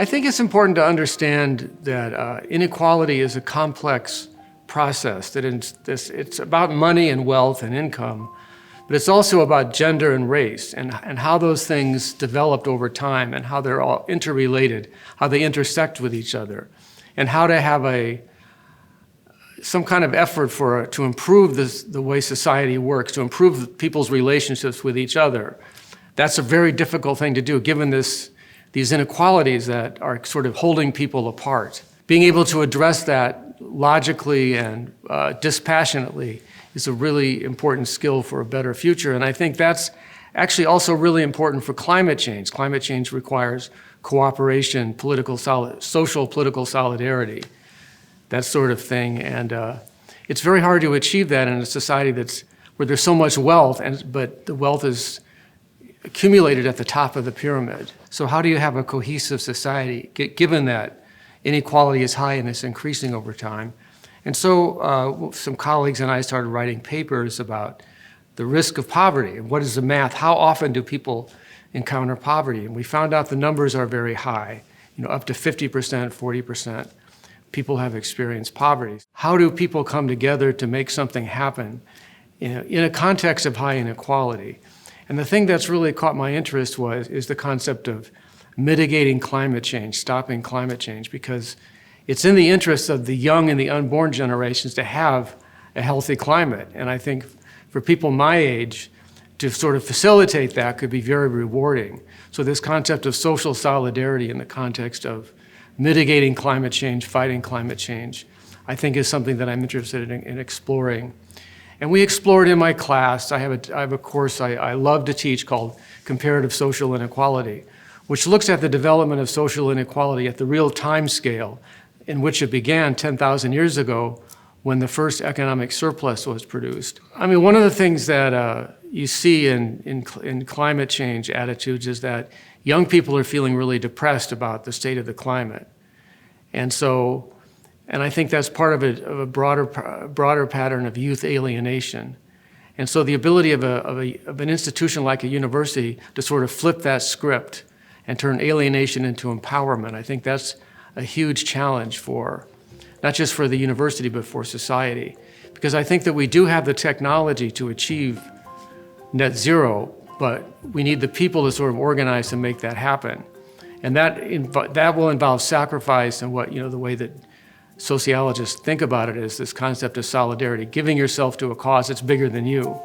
I think it's important to understand that inequality is a complex process, that it's about money and wealth and income, but it's also about gender and race and how those things developed over time and how they're all interrelated, how they intersect with each other, and how to have some kind of effort to improve the way society works, to improve people's relationships with each other. That's a very difficult thing to do, given these inequalities that are sort of holding people apart. Being able to address that logically and dispassionately is a really important skill for a better future. And I think that's actually also really important for climate change. Climate change requires cooperation, social political solidarity, that sort of thing. And it's very hard to achieve that in a society where there's so much wealth, but the wealth is accumulated at the top of the pyramid. So how do you have a cohesive society, given that inequality is high and it's increasing over time? And so some colleagues and I started writing papers about the risk of poverty and what is the math, how often do people encounter poverty? And we found out the numbers are very high, up to 50%, 40%. People have experienced poverty. How do people come together to make something happen in a context of high inequality? And the thing that's really caught my interest is the concept of mitigating climate change, stopping climate change, because it's in the interest of the young and the unborn generations to have a healthy climate. And I think for people my age, to sort of facilitate that could be very rewarding. So this concept of social solidarity in the context of mitigating climate change, fighting climate change, I think is something that I'm interested in exploring. And we explored in my class. I have a course I love to teach called Comparative Social Inequality, which looks at the development of social inequality at the real time scale in which it began 10,000 years ago when the first economic surplus was produced. I mean, one of the things that you see in climate change attitudes is that young people are feeling really depressed about the state of the climate. And I think that's part of a broader pattern of youth alienation. And so the ability of an institution like a university to sort of flip that script and turn alienation into empowerment, I think that's a huge challenge not just for the university, but for society. Because I think that we do have the technology to achieve net zero, but we need the people to sort of organize to make that happen. And that will involve sacrifice, and the way that sociologists think about it is this concept of solidarity, giving yourself to a cause that's bigger than you.